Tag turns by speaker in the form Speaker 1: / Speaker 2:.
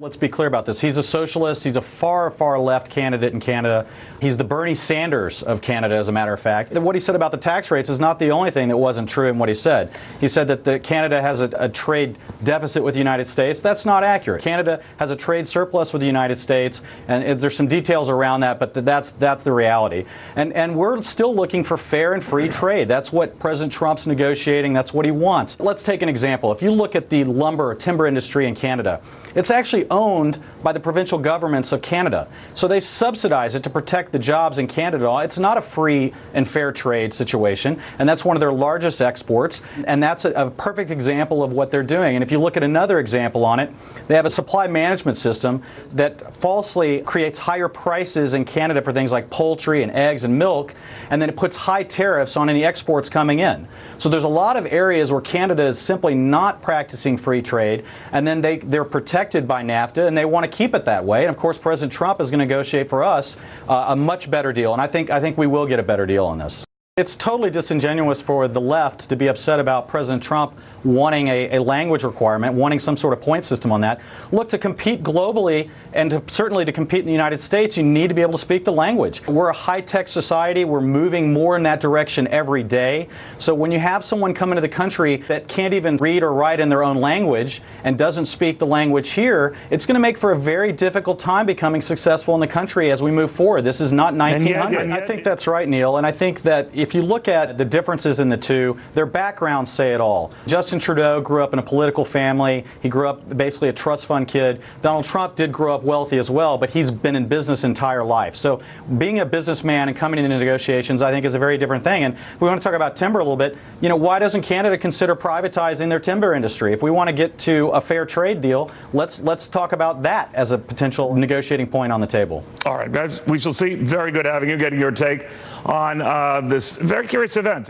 Speaker 1: Let's be clear about this. He's a socialist. He's a far, far left candidate in Canada. He's the Bernie Sanders of Canada, as a matter of fact. What he said about the tax rates is not the only thing that wasn't true in what he said. He said that Canada has a trade deficit with the United States. That's not accurate. Canada has a trade surplus with the United States, and there's some details around that, but that's the reality. And we're still looking for fair and free trade. That's what President Trump's negotiating. That's what he wants. Let's take an example. If you look at the lumber, timber industry in Canada, it's actually owned by the provincial governments of Canada. So they subsidize it to protect the jobs in Canada. It's not a free and fair trade situation, and that's one of their largest exports, and that's a perfect example of what they're doing. And if you look at another example on it, they have a supply management system that falsely creates higher prices in Canada for things like poultry and eggs and milk, and then it puts high tariffs on any exports coming in. So there's a lot of areas where Canada is simply not practicing free trade, and then they're protected by NAFTA, and they want to keep it that way. And of course, President Trump is going to negotiate for us a much better deal, and I think we will get a better deal on this. It's totally disingenuous for the left to be upset about President Trump wanting a language requirement, wanting some sort of point system on that. Look, to compete globally and certainly to compete in the United States, you need to be able to speak the language. We're a high-tech society. We're moving more in that direction every day. So when you have someone come into the country that can't even read or write in their own language and doesn't speak the language here, it's going to make for a very difficult time becoming successful in the country as we move forward. This is not 1900. I think that's right, Neil. And I think that if you look at the differences in the two, their backgrounds say it all. Justin Trudeau grew up in a political family. He grew up basically a trust fund kid. Donald Trump did grow up wealthy as well, but he's been in business entire life. So being a businessman and coming into negotiations, I think, is a very different thing. And if we want to talk about timber a little bit, you know, why doesn't Canada consider privatizing their timber industry? If we want to get to a fair trade deal, let's talk about that as a potential negotiating point on the table.
Speaker 2: All right, guys, we shall see. Very good having you, getting your take on this very curious event.